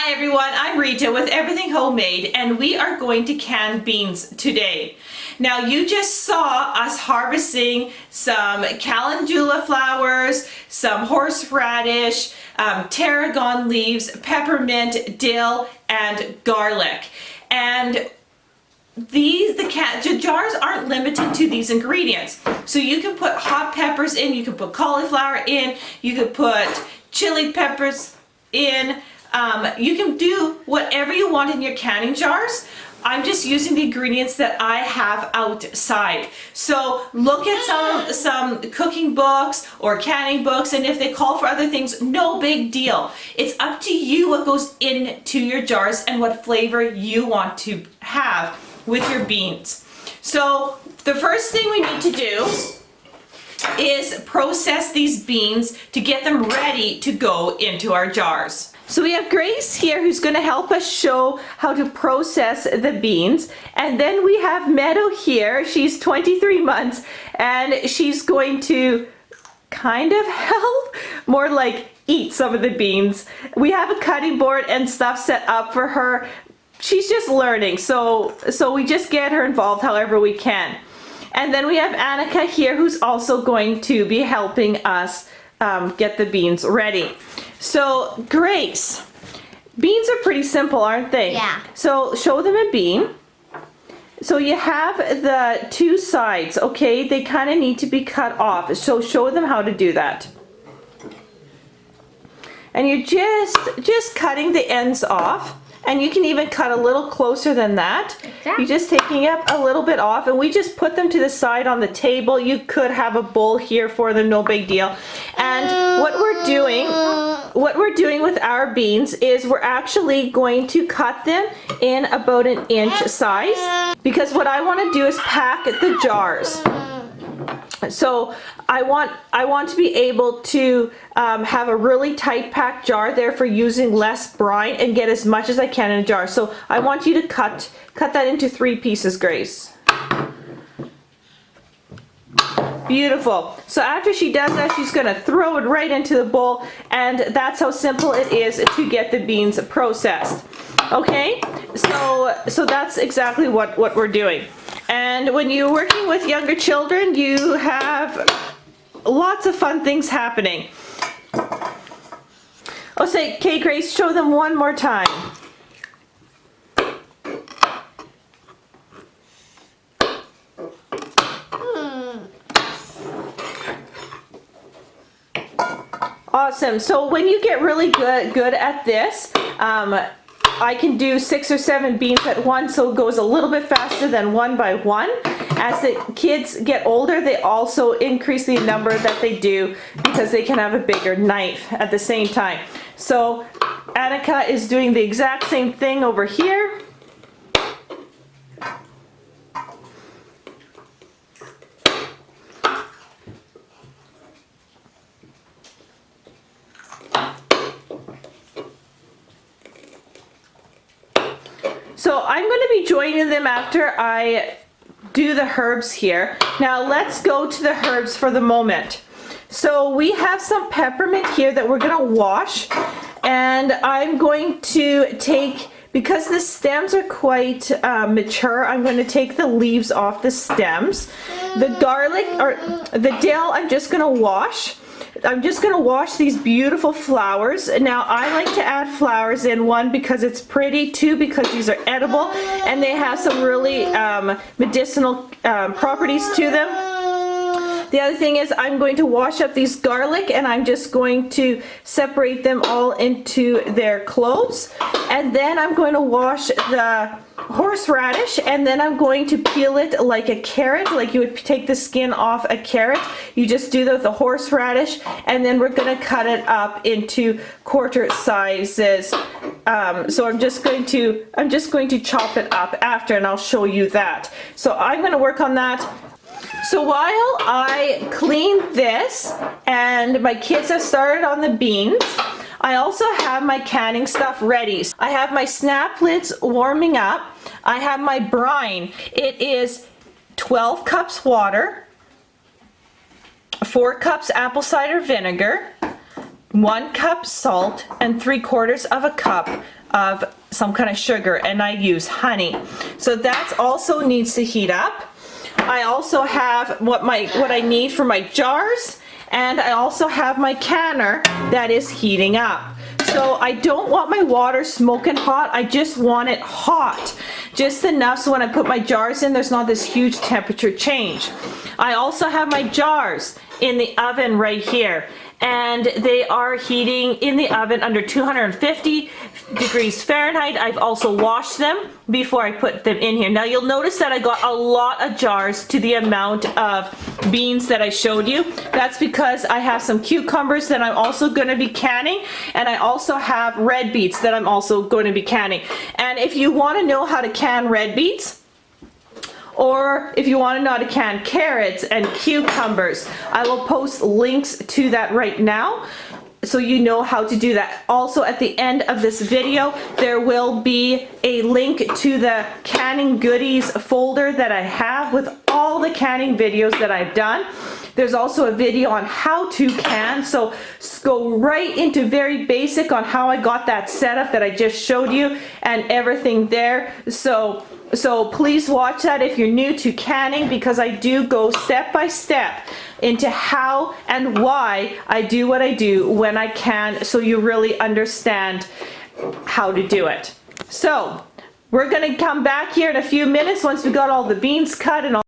Hi everyone, I'm Rita with Everything Homemade, and we are going to can beans today. Now you just saw us harvesting some calendula flowers, some horseradish, tarragon leaves, peppermint, dill, and garlic. And the jars aren't limited to these ingredients. So you can put hot peppers in, you can put cauliflower in, you could put chili peppers in. You can do whatever you want in your canning jars. I'm just using the ingredients that I have outside. So look at some cooking books or canning books, and if they call for other things, no big deal. It's up to you what goes into your jars and what flavor you want to have with your beans. So the first thing we need to do is process these beans to get them ready to go into our jars. So we have Grace here who's going to help us show how to process the beans, and then we have Meadow here. She's 23 months and she's going to kind of help, more like eat some of the beans. We have a cutting board and stuff set up for her. She's just learning, so we just get her involved however we can. And then we have Annika here who's also going to be helping us get the beans ready. So Grace, beans are pretty simple, aren't they? Yeah. So show them a bean. So you have the two sides, okay? They kind of need to be cut off. So show them how to do that. And you're just cutting the ends off. And you can even cut a little closer than that. Exactly. You're just taking up a little bit off, and we just put them to the side on the table. You could have a bowl here for them, no big deal. And what we're doing with our beans is we're actually going to cut them in about an inch size, because what I want to do is pack the jars. So I want to be able to have a really tight packed jar, therefore using less brine, and get as much as I can in a jar. So I want you to cut that into 3 pieces, Grace. Beautiful. So after she does that, she's going to throw it right into the bowl, and that's how simple it is to get the beans processed. Okay, so that's exactly what we're doing. And when you're working with younger children, you have lots of fun things happening. Oh, say, okay, Grace, show them one more time. Awesome. So when you get really good at this, I can do 6 or 7 beans at once, so it goes a little bit faster than one by one. As the kids get older, they also increase the number that they do because they can have a bigger knife at the same time. So Annika is doing the exact same thing over here. So I'm going to be joining them after I do the herbs here. Now let's go to the herbs for the moment. So we have some peppermint here that we're going to wash, and I'm going to take, because the stems are quite mature, I'm going to take the leaves off the stems. The garlic, or the dill, I'm just going to wash. I'm just going to wash these beautiful flowers. Now I like to add flowers in, 1 because it's pretty, 2 because these are edible and they have some really medicinal properties to them. The other thing is I'm going to wash up these garlic, and I'm just going to separate them all into their cloves. And then I'm going to wash the horseradish, and then I'm going to peel it like a carrot, like you would take the skin off a carrot. You just do that with the horseradish, and then we're going to cut it up into quarter sizes. So I'm just going to chop it up after, and I'll show you that. So I'm going to work on that. So while I clean this and my kids have started on the beans, I also have my canning stuff ready. I have my snap lids warming up. I have my brine. It is 12 cups water, 4 cups apple cider vinegar, 1 cup salt, and 3/4 of a cup of some kind of sugar, and I use honey. So that also needs to heat up. I also have what I need for my jars, and I also have my canner that is heating up. So I don't want my water smoking hot, I just want it hot. Just enough so when I put my jars in, there's not this huge temperature change. I also have my jars in the oven right here, and they are heating in the oven under 250 degrees Fahrenheit. I've also washed them before I put them in here. Now you'll notice that I got a lot of jars to the amount of beans that I showed you. That's because I have some cucumbers that I'm also going to be canning, and I also have red beets that I'm also going to be canning. And if you want to know how to can red beets, or if you want to know how to can carrots and cucumbers, I will post links to that right now so you know how to do that. Also, at the end of this video, there will be a link to the canning goodies folder that I have with all the canning videos that I've done. There's also a video on how to can, so go right into very basic on how I got that setup that I just showed you and everything there. So please watch that if you're new to canning, because I do go step by step into how and why I do what I do when I can, so you really understand how to do it. So we're gonna come back here in a few minutes once we got all the beans cut and all.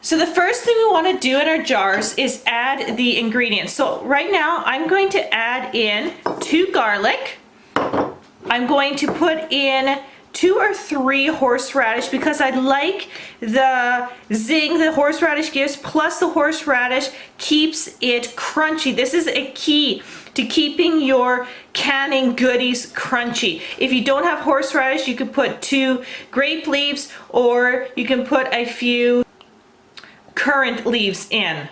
So the first thing we want to do in our jars is add the ingredients. So right now I'm going to add in 2 garlic. I'm going to put in 2 or 3 horseradish because I like the zing the horseradish gives, plus the horseradish keeps it crunchy. This is a key to keeping your canning goodies crunchy. If you don't have horseradish, you could put 2 grape leaves, or you can put a few currant leaves in.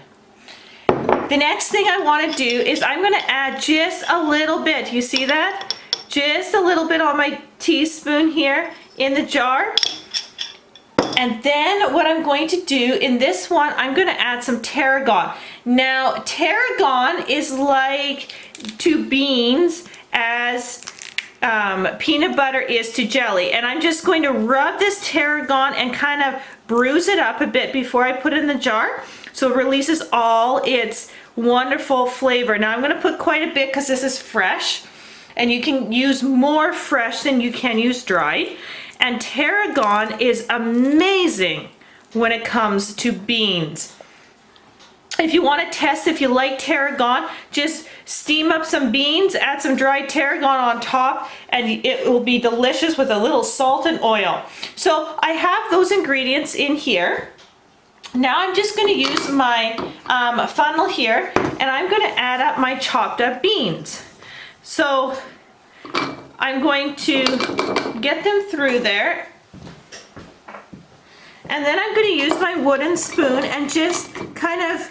The next thing I want to do is I'm going to add just a little bit. You see that? Just a little bit on my teaspoon here in the jar. And then what I'm going to do in this one, I'm going to add some tarragon. Now, tarragon is like to beans as peanut butter is to jelly. And I'm just going to rub this tarragon and kind of bruise it up a bit before I put it in the jar, so it releases all its wonderful flavor. Now I'm going to put quite a bit because this is fresh, and you can use more fresh than you can use dried. And tarragon is amazing when it comes to beans. If you want to test if you like tarragon, just steam up some beans, add some dried tarragon on top, and it will be delicious with a little salt and oil. So I have those ingredients in here. Now I'm just going to use my funnel here, and I'm going to add up my chopped up beans. So I'm going to get them through there. And then I'm going to use my wooden spoon and just kind of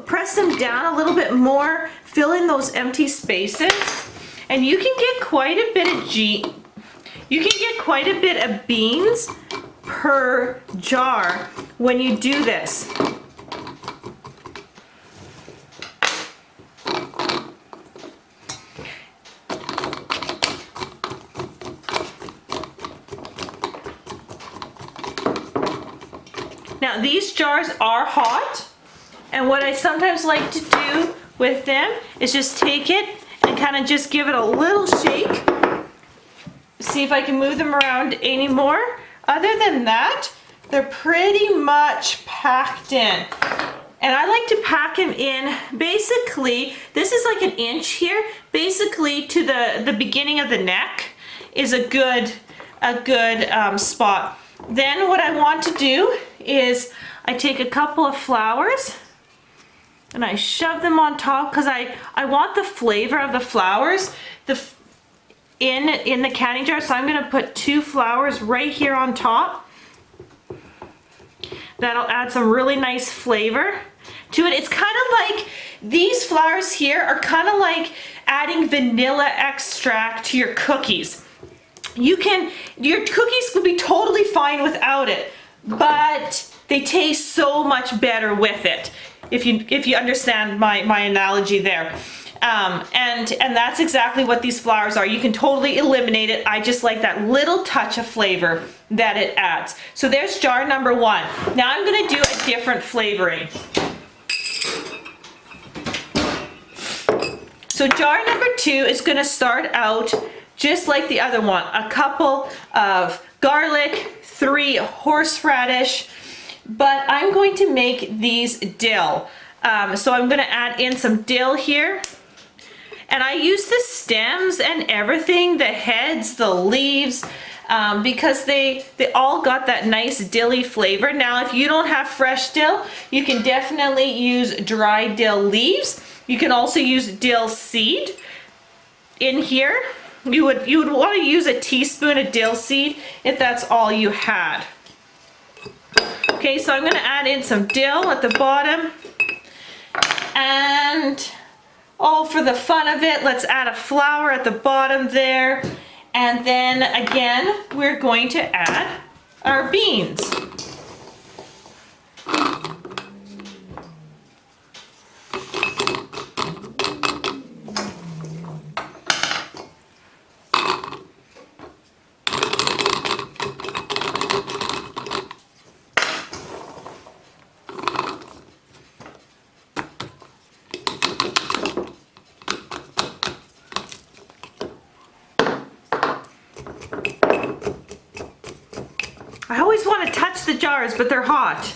press them down a little bit more, fill in those empty spaces. And you can get quite a bit of beans per jar when you do this. Now these jars are hot, and what I sometimes like to do with them is just take it and kind of just give it a little shake. See if I can move them around anymore. Other than that, they're pretty much packed in. And I like to pack them in, basically, this is like 1 inch here, basically to the beginning of the neck is a good spot. Then what I want to do is I take a couple of flowers and I shove them on top because I want the flavor of the flowers in the canning jar. So I'm going to put 2 flowers right here on top. That'll add some really nice flavor to it. It's kind of like, these flowers here are kind of like adding vanilla extract to your cookies. Your cookies could be totally fine without it, but they taste so much better with it, if you understand my analogy there. And that's exactly what these flowers are. You can totally eliminate it. I just like that little touch of flavor that it adds. So there's jar number 1. Now I'm going to do a different flavoring. So jar number 2 is going to start out just like the other one. A couple of garlic, 3 horseradish, but I'm going to make these dill. So I'm going to add in some dill here. And I use the stems and everything, the heads, the leaves, because they all got that nice dilly flavor. Now, if you don't have fresh dill, you can definitely use dry dill leaves. You can also use dill seed in here. You would want to use a teaspoon of dill seed if that's all you had. Okay, so I'm going to add in some dill at the bottom. And oh, for the fun of it, let's add a flower at the bottom there. And then again, we're going to add our beans. I always want to touch the jars, but they're hot.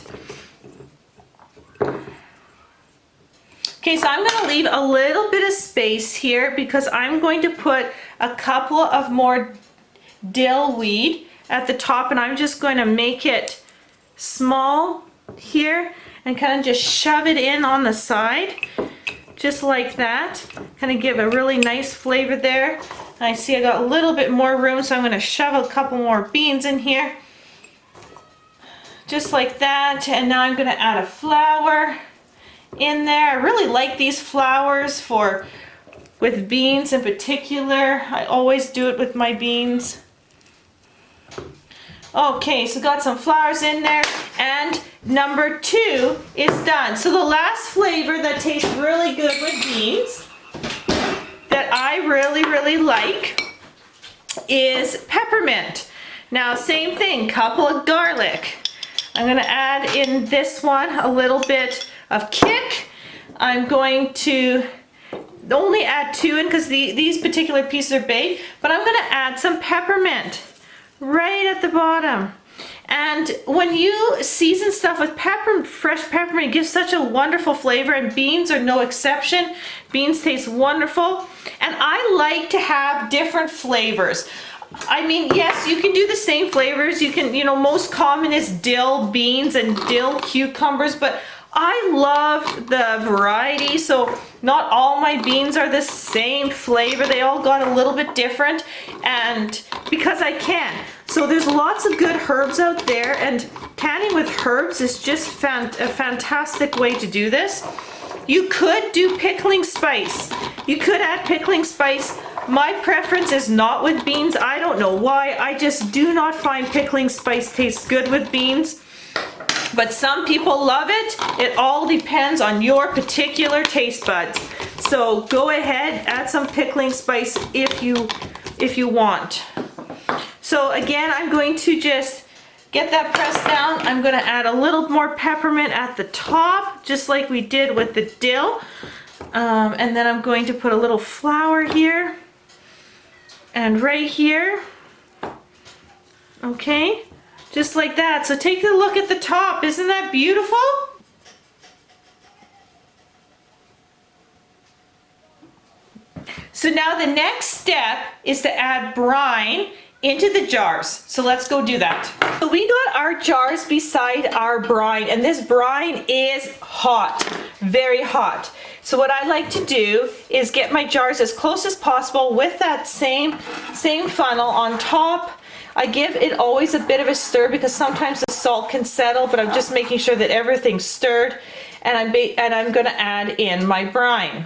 Okay, so I'm going to leave a little bit of space here because I'm going to put a couple of more dill weed at the top, and I'm just going to make it small here and kind of just shove it in on the side, just like that. Kind of give a really nice flavor there. And I see I got a little bit more room, so I'm going to shove a couple more beans in here. Just like that. And now I'm going to add a flower in there. I really like these flowers with beans in particular. I always do it with my beans. Okay, so got some flowers in there, and number 2 is done. So the last flavor that tastes really good with beans that I really like is peppermint. Now same thing, couple of garlic. I'm gonna add in this one a little bit of kick. I'm going to only add 2 in because these particular pieces are baked, but I'm gonna add some peppermint right at the bottom. And when you season stuff with fresh peppermint, it gives such a wonderful flavor, and beans are no exception. Beans taste wonderful, and I like to have different flavors. I mean, yes, you can do the same flavors. You can, most common is dill beans and dill cucumbers, but I love the variety, so not all my beans are the same flavor. They all got a little bit different, and because I can. So there's lots of good herbs out there, and canning with herbs is just a fantastic way to do this. You could do pickling spice. You could add pickling spice. My preference is not with beans. I don't know why. I just do not find pickling spice tastes good with beans. But some people love it. It all depends on your particular taste buds. So go ahead, add some pickling spice if you want. So again, I'm going to just get that pressed down. I'm going to add a little more peppermint at the top, just like we did with the dill. And then I'm going to put a little flower here and right here. Okay. Just like that. So take a look at the top. Isn't that beautiful? So now the next step is to add brine into the jars. So let's go do that. So we got our jars beside our brine, and this brine is hot, very hot. So what I like to do is get my jars as close as possible with that same funnel on top. I give it always a bit of a stir because sometimes the salt can settle, but I'm just making sure that everything's stirred, and I'm going to add in my brine.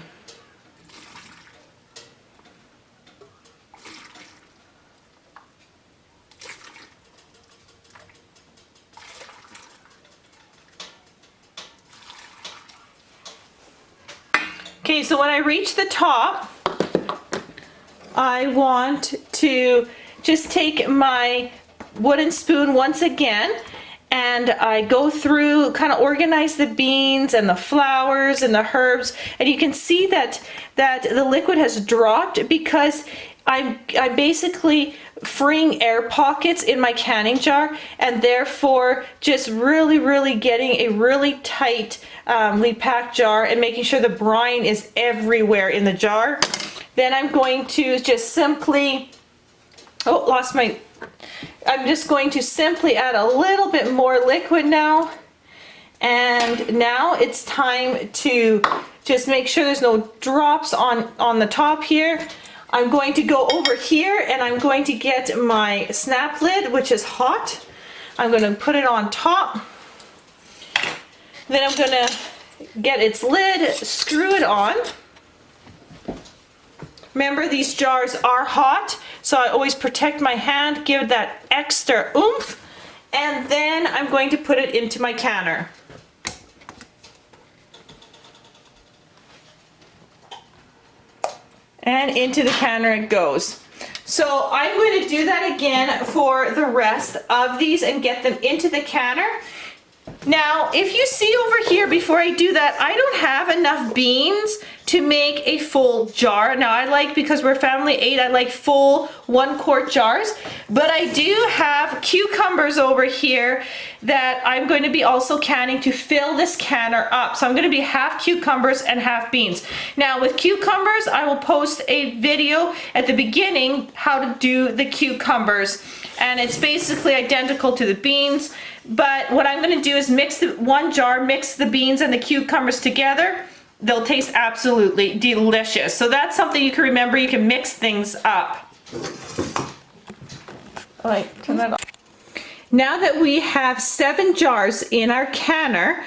Okay, so when I reach the top, I want to just take my wooden spoon once again, and I go through, kind of organize the beans and the flowers and the herbs, and you can see that the liquid has dropped because I'm basically freeing air pockets in my canning jar, and therefore just really getting a really tightly packed jar and making sure the brine is everywhere in the jar. Then I'm going to just simply I'm just going to simply add a little bit more liquid now. And now it's time to just make sure there's no drops on the top here. I'm going to go over here and I'm going to get my snap lid, which is hot. I'm going to put it on top. Then I'm going to get its lid, screw it on. Remember, these jars are hot, so I always protect my hand, give that extra oomph, and then I'm going to put it into my canner. And into the canner it goes. So I'm going to do that again for the rest of these and get them into the canner. Now, if you see over here, before I do that, I don't have enough beans to make a full jar. Now, I like, because we're family 8, I like full 1-quart jars, but I do have cucumbers over here that I'm going to be also canning to fill this canner up. So I'm going to be half cucumbers and half beans. Now, with cucumbers, I will post a video at the beginning how to do the cucumbers, and it's basically identical to the beans. But what I'm going to do is mix one jar, mix the beans and the cucumbers together. They'll taste absolutely delicious. So that's something you can remember. You can mix things up. All right, turn that off. Now that we have 7 jars in our canner,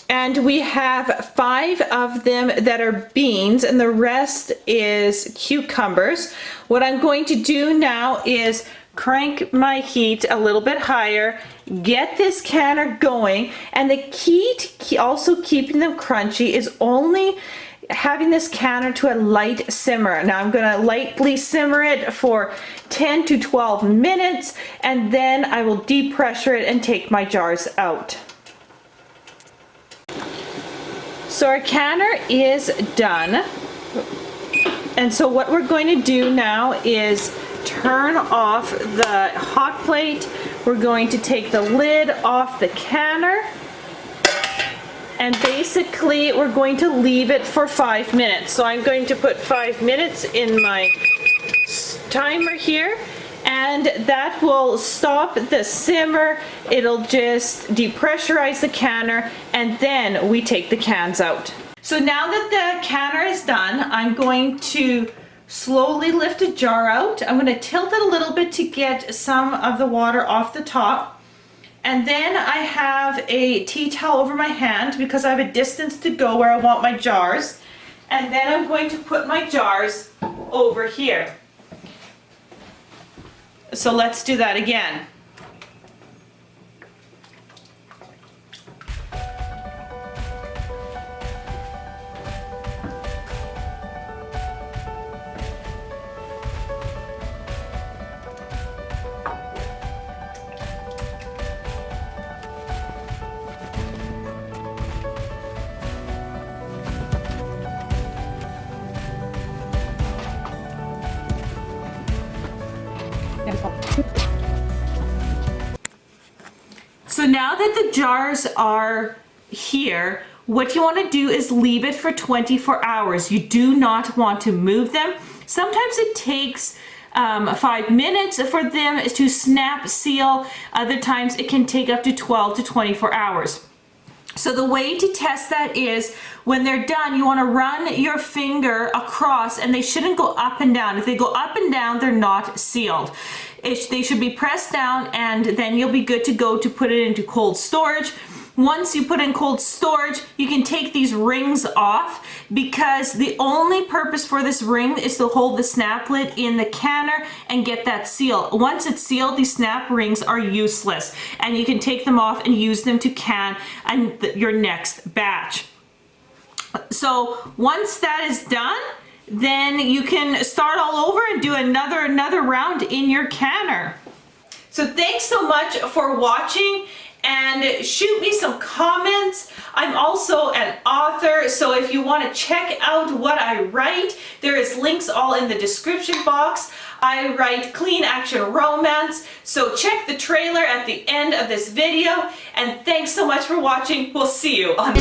and we have 5 of them that are beans and the rest is cucumbers, what I'm going to do now is crank my heat a little bit higher, get this canner going, and the key to also keeping them crunchy is only having this canner to a light simmer. Now I'm going to lightly simmer it for 10 to 12 minutes, and then I will depressure it and take my jars out. So our canner is done, and so what we're going to do now is turn off the hot plate. We're going to take the lid off the canner, and basically we're going to leave it for 5 minutes. So I'm going to put 5 minutes in my timer here, and that will stop the simmer. It'll just depressurize the canner, and then we take the cans out. So now that the canner is done, I'm going to slowly lift a jar out. I'm going to tilt it a little bit to get some of the water off the top. And then I have a tea towel over my hand because I have a distance to go where I want my jars. And then I'm going to put my jars over here. So let's do that again. So now that the jars are here, what you want to do is leave it for 24 hours. You do not want to move them. Sometimes it takes 5 minutes for them to snap seal. Other times it can take up to 12 to 24 hours. So the way to test that is when they're done, you want to run your finger across, and they shouldn't go up and down. If they go up and down, they're not sealed. They should be pressed down, and then you'll be good to go to put it into cold storage. Once you put in cold storage, you can take these rings off, because the only purpose for this ring is to hold the snap lid in the canner and get that seal. Once it's sealed, these snap rings are useless, and you can take them off and use them to can your next batch. So once that is done, then you can start all over and do another round in your canner. So thanks so much for watching, and shoot me some comments. I'm also an author, so if you want to check out what I write, there is links all in the description box. I write clean action romance, so check the trailer at the end of this video, and thanks so much for watching. We'll see you on